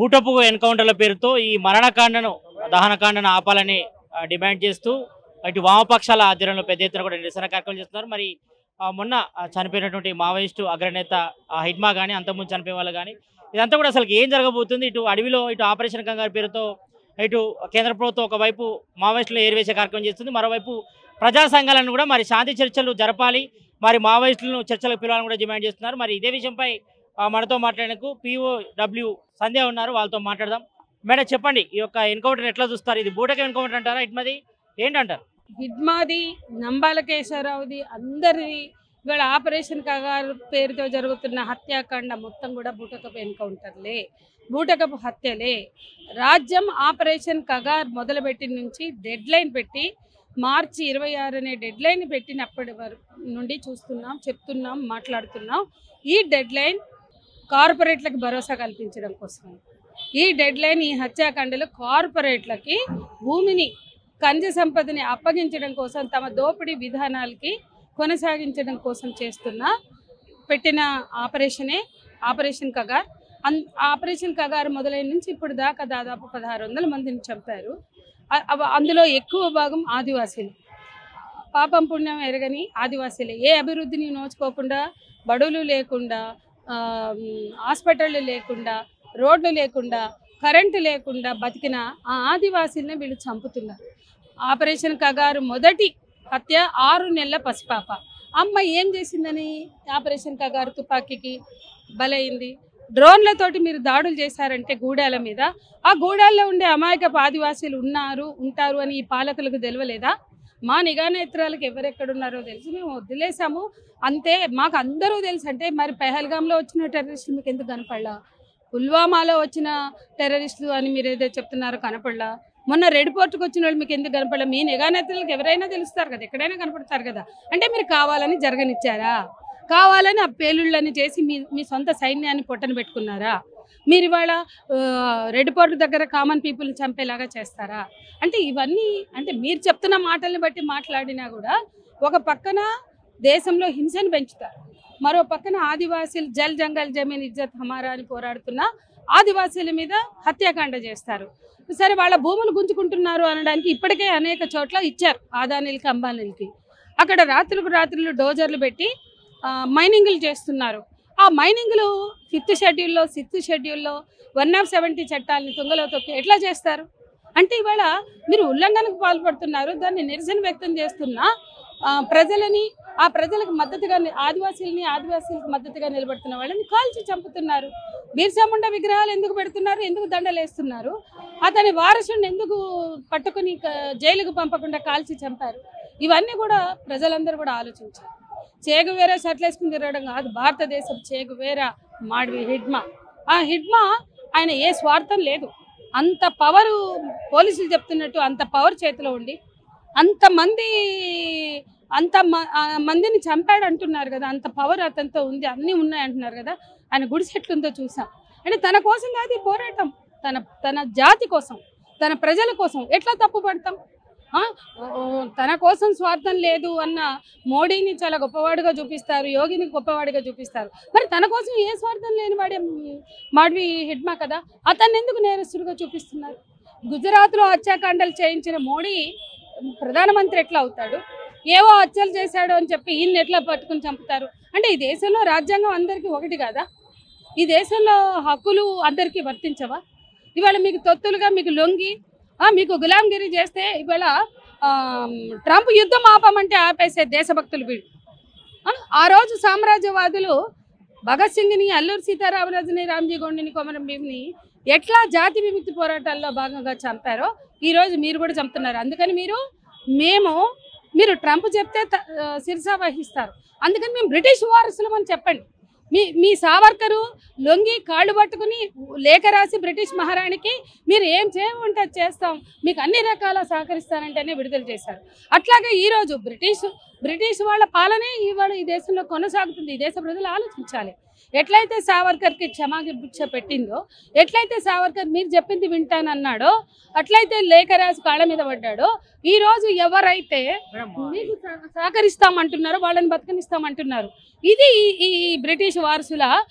బూటపు ఎన్కౌంటర్ల పేరుతో ఈ మరణకాండను దహనకాండను ఆపాలని డిమాండ్ చేస్తూ ఇటు వామపక్షాల ఆధ్వర్యంలో పెద్ద ఎత్తున కూడా నిరసన కార్యక్రమం చేస్తున్నారు. మరి మొన్న చనిపోయినటువంటి మావోయిస్టు అగ్రనేత హిడ్మా కానీ అంతకుముందు చనిపోయే వాళ్ళు కానీ ఇదంతా కూడా అసలు ఏం జరగబోతుంది? ఇటు అడవిలో ఇటు ఆపరేషన్ కంగారు పేరుతో ఇటు కేంద్ర ప్రభుత్వం ఒకవైపు మావోయిస్టులు ఏరివేసే కార్యక్రమం చేస్తుంది, మరోవైపు ప్రజా సంఘాలను కూడా మరి శాంతి చర్చలు జరపాలి, మరి మావోయిస్టులను చర్చలకు పిలవాలని కూడా డిమాండ్ చేస్తున్నారు. మరి ఇదే విషయంపై మనతో మాట్లాడేందుకు POW సంధ్య ఉన్నారు, వాళ్ళతో మాట్లాడదాం. మేడం చెప్పండి, ఈ యొక్క ఎన్కౌంటర్ ఎట్లా చూస్తారు? ఇది బూటక ఎన్కౌంటర్ అంటారా, హిడ్మాది ఏంటంటారు? హిడ్మాది, నంబాల కేశవరావుది, అందరిది ఇవాళ ఆపరేషన్ కగారు పేరుతో జరుగుతున్న హత్యాకాండ మొత్తం కూడా బూటకపు ఎన్కౌంటర్లే, బూటకపు హత్యలే. రాజ్యం ఆపరేషన్ కగార్ మొదలుపెట్టిన నుంచి డెడ్ లైన్ పెట్టి మార్చి 26 అనే డెడ్ లైన్ పెట్టినప్పటి నుండి చూస్తున్నాం, చెప్తున్నాం, మాట్లాడుతున్నాం. ఈ డెడ్ లైన్ కార్పొరేట్లకు భరోసా కల్పించడం కోసం, ఈ డెడ్ లైన్, ఈ హత్యాకాండలు కార్పొరేట్లకి భూమిని, ఖనిజ సంపదని అప్పగించడం కోసం, తమ దోపిడీ విధానాలకి కొనసాగించడం కోసం పెట్టిన ఆపరేషనే ఆపరేషన్ కగార్. ఆపరేషన్ కగార్ మొదలైన నుంచి ఇప్పుడు దాకా దాదాపు 1600 మందిని చంపారు. అందులో ఎక్కువ భాగం ఆదివాసీలు, పాపం పుణ్యం ఎరగని ఆదివాసీలే. ఏ అభివృద్ధిని నోచుకోకుండా, బడులు లేకుండా, హాస్పిటళ్ళు లేకుండా, రోడ్లు లేకుండా, కరెంటు లేకుండా బతికిన ఆ ఆదివాసీలని వీళ్ళు చంపుతున్నారు. ఆపరేషన్ కగారు మొదటి హత్య 6 నెలల పసిపాప. అమ్మ ఏం చేసిందని ఆపరేషన్ కగారు తుపాకీకి బలైంది. డ్రోన్లతోటి మీరు దాడులు చేశారంటే గూడాల మీద, ఆ గూడాల్లో ఉండే అమాయకపు ఆదివాసీలు ఉంటారు అని ఈ పాలకులకు తెలియలేదా? మా నిఘా నేత్రాలకు ఎవరెక్కడున్నారో తెలిసి మేము వదిలేసాము అంతే, మాకు అందరూ తెలుసు అంటే మరి పెహల్గాంలో వచ్చిన టెర్రరిస్టులు మీకు ఎందుకు కనపడలా? పుల్వామాలో వచ్చిన టెర్రరిస్టులు అని మీరు ఏదో చెప్తున్నారో కనపడలా? మొన్న రెడ్ పోర్ట్కి వచ్చిన వాళ్ళు మీకు ఎందుకు కనపడలా? మీ నిఘా నేత్రాలకు ఎవరైనా తెలుస్తారు కదా, ఎక్కడైనా కనపడతారు కదా. అంటే మీరు కావాలని జరగనిచ్చారా? కావాలని ఆ పేలుళ్ళని చేసి మీ సొంత సైన్యాన్ని పొట్టన పెట్టుకున్నారా? మీరు ఇవాళ రెడ్ పోర్ట్ దగ్గర కామన్ పీపుల్ని చంపేలాగా చేస్తారా? అంటే ఇవన్నీ అంటే మీరు చెప్తున్న మాటల్ని బట్టి మాట్లాడినా కూడా ఒక పక్కన దేశంలో హింసను పెంచుతారు, మరో పక్కన ఆదివాసీలు జల్ జంగల్ జమీన్ ఇజ్జత్ హమారా అని పోరాడుతున్న ఆదివాసీల మీద హత్యాకాండ చేస్తారు. సరే, వాళ్ళ భూములు గుంజుకుంటున్నారు అనడానికి ఇప్పటికే అనేక చోట్ల ఇచ్చారు అదానీలకి, అంబానీలకి. అక్కడ రాత్రులు డోజర్లు పెట్టి మైనింగ్లు చేస్తున్నారు. ఆ మైనింగ్లు 5th షెడ్యూల్లో 6th షెడ్యూల్లో 170 చట్టాలని తుంగలో తొక్కి ఎట్లా చేస్తారు? అంటే ఇవాళ మీరు ఉల్లంఘనకు పాల్పడుతున్నారు. దాన్ని నిరసన వ్యక్తం చేస్తున్న ప్రజలని, ఆ ప్రజలకు మద్దతుగా, ఆదివాసీలకు మద్దతుగా నిలబడుతున్న వాళ్ళని కాల్చి చంపుతున్నారు. బిర్సా ముండా విగ్రహాలు ఎందుకు పెడుతున్నారు? ఎందుకు దండలు వేస్తున్నారు? అతని వారసుని ఎందుకు పట్టుకుని జైలుకు పంపకుండా కాల్చి చంపారు? ఇవన్నీ కూడా ప్రజలందరూ కూడా ఆలోచించారు. చేగువేరా షర్ట్లేసుకుని తిరగడం కాదు, భారతదేశం చేగువేరా మాడ్వి హిడ్మా. ఆ హిడ్మా ఆయన ఏ స్వార్థం లేదు. అంత పవరు, పోలీసులు చెప్తున్నట్టు అంత పవర్ చేతిలో ఉండి మందిని చంపాడు అంటున్నారు కదా, అంత పవర్ అతనితో ఉంది, అన్నీ ఉన్నాయి అంటున్నారు కదా. ఆయన గుడిసె ఎట్లుందో చూసాం. అంటే తన కోసం కాదు ఈ పోరాటం, తన జాతి కోసం, తన ప్రజల కోసం. ఎట్లా తప్పు పడతాం? తన కోసం స్వార్థం లేదు అన్న మోడీని చాలా గొప్పవాడిగా చూపిస్తారు, యోగిని గొప్పవాడిగా చూపిస్తారు. మరి తన కోసం ఏ స్వార్థం లేని వాడే మాడ్వి హిడ్మా కదా, అతన్ని ఎందుకు నేరస్తుడిగా చూపిస్తున్నారు? గుజరాత్లో హత్యాకాండలు చేయించిన మోడీ ప్రధానమంత్రి ఎట్లా అవుతాడు? ఏవో హత్యలు చేశాడు అని చెప్పి ఈయన్ని ఎట్లా పట్టుకుని చంపుతారు? అంటే ఈ దేశంలో రాజ్యాంగం అందరికీ ఒకటి కాదా? ఈ దేశంలో హక్కులు అందరికీ వర్తించవా? ఇవాళ మీకు తొత్తులుగా, మీకు లొంగి, మీకు గులాంగిరి చేస్తే ఇవాళ ట్రంప్ యుద్ధం ఆపమంటే ఆపేసే దేశభక్తులు వీళ్ళు. ఆ రోజు సామ్రాజ్యవాదులు భగత్ సింగ్ని, అల్లూరి సీతారామరాజుని, రామ్జీ గోండిని, కొమరం భీమ్ని ఎట్లా జాతి విముక్తి పోరాటాల్లో భాగంగా చంపారో ఈరోజు మీరు కూడా చంపుతున్నారు. అందుకని మీరు ట్రంప్ చెప్తే శిరసా వహిస్తారు. అందుకని మేము బ్రిటిష్ వారసులం అని చెప్పండి. మీ సావర్కరు లొంగి కాళ్ళు పట్టుకుని లేఖ రాసి బ్రిటిష్ మహారాణికి మీరు ఏం చేయమంటే అది చేస్తాం, మీకు అన్ని రకాల సహకరిస్తానంటేనే విడుదల చేశారు. అట్లాగే ఈరోజు బ్రిటిష్ వాళ్ళ పాలనే ఇవాళ ఈ దేశంలో కొనసాగుతుంది. ఈ దేశ ప్రజలు ఆలోచించాలి. ఎట్లయితే సావర్కర్కి క్షమాభిక్ష పెట్టిందో, ఎట్లయితే సావర్కర్ మీరు చెప్పింది వింటానన్నాడో, అట్లయితే లేఖ రాసి కాళ్ళ మీద పడ్డాడో, ఈరోజు ఎవరైతే మీకు సహకరిస్తామంటున్నారో వాళ్ళని బతకనిస్తామంటున్నారు. ఇది ఈ బ్రిటిష్ వారసుల,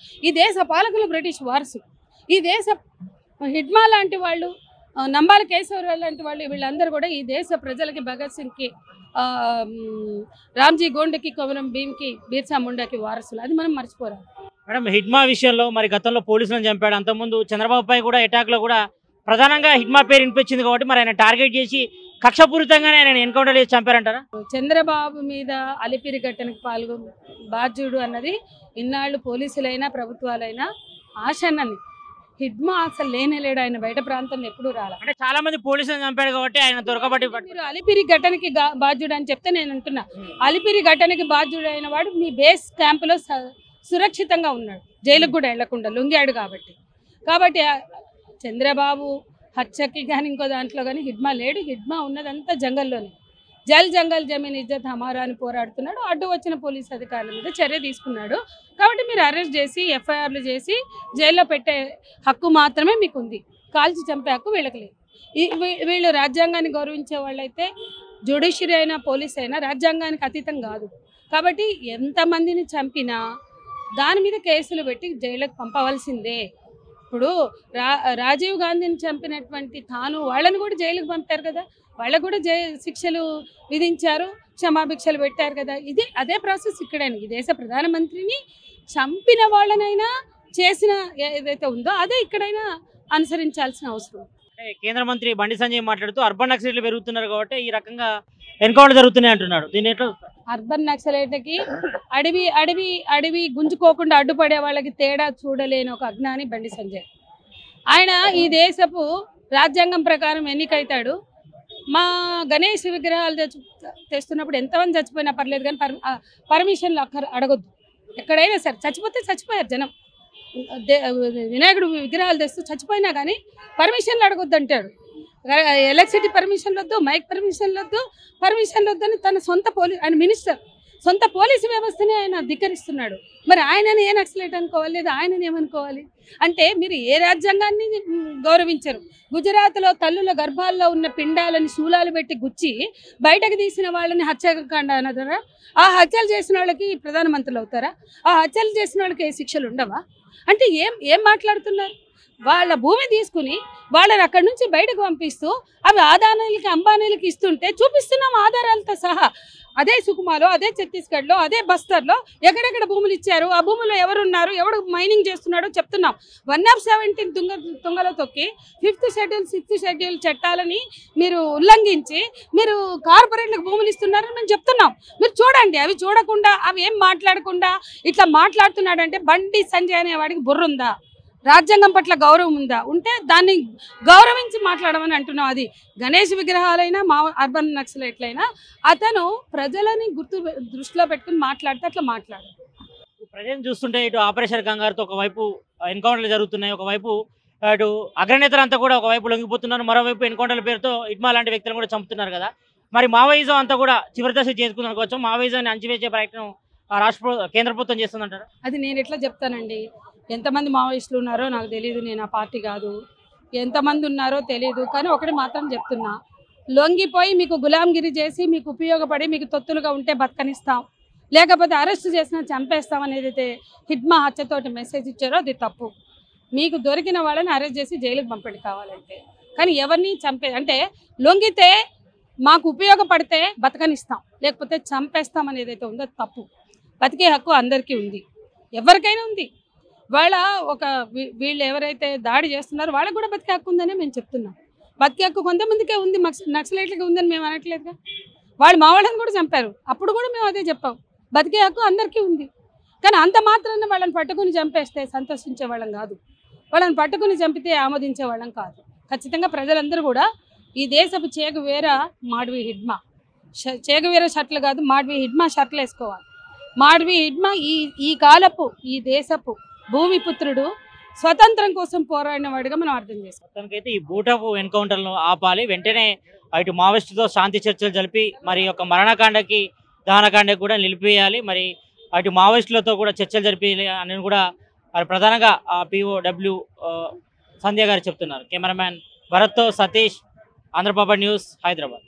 ఈ దేశ పాలకులు బ్రిటిష్ వారసులు. ఈ దేశ హిడ్మా లాంటి వాళ్ళు, నంబాల కేశవరావు లాంటి వాళ్ళు, వీళ్ళందరూ కూడా ఈ దేశ ప్రజలకి, భగత్ సింగ్కి, రామ్జీ గోండ్కి, కొమరం భీమ్కి, బిర్సా ముండాకి వారసులు. అది మనం మర్చిపోరాం. మేడం, హిడ్మా విషయంలో మరి గతంలో పోలీసులను చంపాడు. అంతకుముందు చంద్రబాబుపై కూడా అటాక్లో కూడా ప్రధానంగా హిడ్మా పేరు వినిపించింది కాబట్టి మరి ఆయన టార్గెట్ చేసి కక్షపూరితంగానే ఆయన ఎన్కౌంటర్ చేసి చంపారంటారా? చంద్రబాబు మీద అలిపిరి ఘటనకు బాధ్యుడు అన్నది ఇన్నాళ్ళు పోలీసులైనా ప్రభుత్వాలైనా ఆశనని. హిడ్మా అసలు లేనేలేడు, ఆయన బయట ప్రాంతంలో ఎప్పుడు రాలా. అంటే చాలా మంది పోలీసులను చంపాడు కాబట్టి ఆయన దొరకబట్టి. మీరు అలిపిరి ఘటనకి బాధ్యుడు అని చెప్తే నేను అంటున్నా, అలిపిరి ఘటనకి బాధ్యుడైన వాడు మీ బేస్ క్యాంపులో సురక్షితంగా ఉన్నాడు, జైలుకు కూడా వెళ్లకుండా లొంగాడు. కాబట్టి చంద్రబాబు హత్యకి కానీ ఇంకో దాంట్లో కానీ హిడ్మా లేడు. హిడ్మా ఉన్నదంతా జంగల్లోనే. జల్ జంగల్ జమీన్ ఇజ్జత్ హమారా అని పోరాడుతున్నాడు. అడ్డు వచ్చిన పోలీసు అధికారుల మీద చర్య తీసుకున్నాడు. కాబట్టి మీరు అరెస్ట్ చేసి ఎఫ్ఐఆర్లు చేసి జైల్లో పెట్టే హక్కు మాత్రమే మీకు ఉంది, కాల్చి చంపే హక్కు వీళ్ళకి లేదు. వీళ్ళు రాజ్యాంగాన్ని గౌరవించే వాళ్ళైతే జ్యుడిషియరీ అయినా పోలీస్ అయినా రాజ్యాంగానికి అతీతం కాదు. కాబట్టి ఎంతమందిని చంపినా దాని మీద కేసులు పెట్టి జైలుకు పంపవలసిందే. ఇప్పుడు రాజీవ్ గాంధీని చంపినటువంటి తాను వాళ్ళని కూడా జైలుకు పంపారు కదా, వాళ్ళకు కూడా శిక్షలు విధించారు, క్షమాభిక్షలు పెట్టారు కదా. ఇది అదే ప్రాసెస్ ఇక్కడైనా. ఈ దేశ ప్రధానమంత్రిని చంపిన వాళ్ళనైనా చేసిన ఏదైతే ఉందో అదే ఇక్కడైనా అనుసరించాల్సిన అవసరం. కేంద్ర మంత్రి బండి సంజయ్ మాట్లాడుతూ అర్బన్ నక్సలైట్లు పెరుగుతున్నారు కాబట్టి ఈ రకంగా ఎన్కౌంటర్ జరుగుతున్నాయి అంటున్నాడు. దీని ఎట్లా? అర్బన్ నక్సలైట్లకి అడవి గుంజుకోకుండా అడ్డుపడే వాళ్ళకి తేడా చూడలేని ఒక అజ్ఞాని బండి సంజయ్. ఆయన ఈ దేశపు రాజ్యాంగం ప్రకారం ఎన్నికైతాడు. మా గణేష్ విగ్రహాలు తెస్తున్నప్పుడు ఎంతమంది చచ్చిపోయినా పర్లేదు కానీ పర్మిషన్లు అడగొద్దు. ఎక్కడైనా సరే చచ్చిపోతే చచ్చిపోయారు జనం. వినాయకుడు విగ్రహాలు తెస్తూ చచ్చిపోయినా కానీ పర్మిషన్లు అడగొద్దు అంటాడు. ఎలక్ట్రిసిటీ పర్మిషన్లు వద్దు, మైక్ పర్మిషన్లు వద్దు అని తన ఆయన మినిస్టర్ సొంత పోలీసు వ్యవస్థనే ఆయన ధిక్కరిస్తున్నాడు. మరి ఆయనని ఏ నక్సలైట్ అనుకోవాలి, లేదా ఆయనని ఏమనుకోవాలి? అంటే మీరు ఏ రాజ్యాంగాన్ని గౌరవించరు. గుజరాత్లో తల్లుల గర్భాల్లో ఉన్న పిండాలని శూలాలు పెట్టి గుచ్చి బయటకు తీసిన వాళ్ళని హత్యాకాండ అనదరా? ఆ హత్యలు చేసిన వాళ్ళకి ప్రధానమంత్రులు అవుతారా? ఆ హత్యలు చేసిన వాళ్ళకి ఏ శిక్షలు ఉండవా? అంటే ఏం మాట్లాడుతున్నారు? వాళ్ళ భూమి తీసుకుని వాళ్ళని అక్కడి నుంచి బయటకు పంపిస్తూ అవి ఆదానాలకి అంబానీలకి ఇస్తుంటే చూపిస్తున్నాం ఆధారాలతో సహా. అదే సుకుమాలో, అదే ఛత్తీస్గఢ్లో, అదే బస్తర్లో ఎక్కడెక్కడ భూములు ఇచ్చారు, ఆ భూముల్లో ఎవరున్నారు, ఎవడు మైనింగ్ చేస్తున్నాడో చెప్తున్నాం. 117 తుంగలో తొక్కి 5th షెడ్యూల్ 6th షెడ్యూల్ చట్టాలని మీరు ఉల్లంఘించి మీరు కార్పొరేట్లకు భూములు ఇస్తున్నారని మేము చెప్తున్నాం. మీరు చూడండి. అవి చూడకుండా, అవి ఏం మాట్లాడకుండా ఇట్లా మాట్లాడుతున్నాడంటే బండి సంజయ్ అనే వాడికి బుర్రుందా? రాజ్యాంగం పట్ల గౌరవం ఉందా? ఉంటే దాన్ని గౌరవించి మాట్లాడమని అంటున్నాం. అది గణేష్ విగ్రహాలైనా అర్బన్ నక్సలైట్లైనా అతను ప్రజలని దృష్టిలో పెట్టుకుని మాట్లాడితే అట్లా మాట్లాడు. ప్రజలను చూస్తుంటే ఇటు ఆపరేషన్ కంగారుతో ఒకవైపు ఎన్కౌంటర్లు జరుగుతున్నాయి, ఒకవైపు అటు అగ్రనేతలంతా కూడా ఒకవైపు లొంగిపోతున్నారు, మరోవైపు ఎన్కౌంటర్ల పేరుతో హిడ్మా లాంటి వ్యక్తులను కూడా చంపుతున్నారు కదా. మరి మావోయిజం అంతా కూడా చివరి దశ చేసుకుందనుకోవచ్చు. మావోయిజాన్ని అణచివేసే ప్రయత్నం కేంద్ర ప్రభుత్వం చేస్తుందంటారు. అది నేను ఎట్లా చెప్తానండి? ఎంతమంది మావోయిస్టులు ఉన్నారో నాకు తెలియదు, నేను ఆ పార్టీ కాదు. ఎంతమంది ఉన్నారో తెలియదు. కానీ ఒకటి మాత్రం చెప్తున్నా, లొంగిపోయి మీకు గులాంగిరి చేసి మీకు ఉపయోగపడి మీకు తొత్తులుగా ఉంటే బతకనిస్తాం, లేకపోతే అరెస్ట్ చేసినా చంపేస్తాం అనేది అయితే హిడ్మా హత్యతోటి మెసేజ్ ఇచ్చారో అది తప్పు. మీకు దొరికిన వాళ్ళని అరెస్ట్ చేసి జైలుకి పంపండి కావాలంటే, కానీ ఎవరిని అంటే లొంగితే మాకు ఉపయోగపడితే బతకనిస్తాం, లేకపోతే చంపేస్తాం అనేది అయితే ఉందో తప్పు. బతికే హక్కు అందరికీ ఉంది, ఎవరికైనా ఉంది. వాళ్ళ వీళ్ళు ఎవరైతే దాడి చేస్తున్నారో వాళ్ళకు కూడా బతికే హక్కు ఉందనే మేము చెప్తున్నాం. బతికే హక్కు కొంతమందికే ఉంది, నక్సలైట్లకి ఉందని మేము అనట్లేదుగా. వాళ్ళు మా వాళ్ళని కూడా చంపారు, అప్పుడు కూడా మేము అదే చెప్పాం. బతికే హక్కు అందరికీ ఉంది. కానీ అంత మాత్రాన్ని వాళ్ళని పట్టుకుని చంపేస్తే సంతోషించే వాళ్ళం కాదు, వాళ్ళని పట్టుకుని చంపితే ఆమోదించే వాళ్ళం కాదు. ఖచ్చితంగా ప్రజలందరూ కూడా ఈ దేశపు చేగువేర మాడ్వి హిడ్మా చేగువేర షర్ట్లు కాదు, మాడ్వి హిడ్మా షర్ట్లు వేసుకోవాలి. మాడ్వి హిడ్మా ఈ కాలపు ఈ దేశపు భూమిపుత్రుడు, స్వతంత్రం కోసం పోరాడిన వాడిగా మనం అర్థం చేసుకోవాలి. మొత్తానికైతే ఈ బూటపు ఎన్కౌంటర్లను ఆపాలి, వెంటనే ఇటు మావోయిస్టుతో శాంతి చర్చలు జరిపి మరి యొక్క మరణకాండకి దహనకాండకి కూడా నిలిపేయాలి. మరి అటు మావోయిస్టులతో కూడా చర్చలు జరిపి అని కూడా మరి ప్రధానంగా POW సంధ్య గారు చెప్తున్నారు. కెమెరామ్యాన్ భరత్తో సతీష్, ఆంధ్రప్రభ న్యూస్, హైదరాబాద్.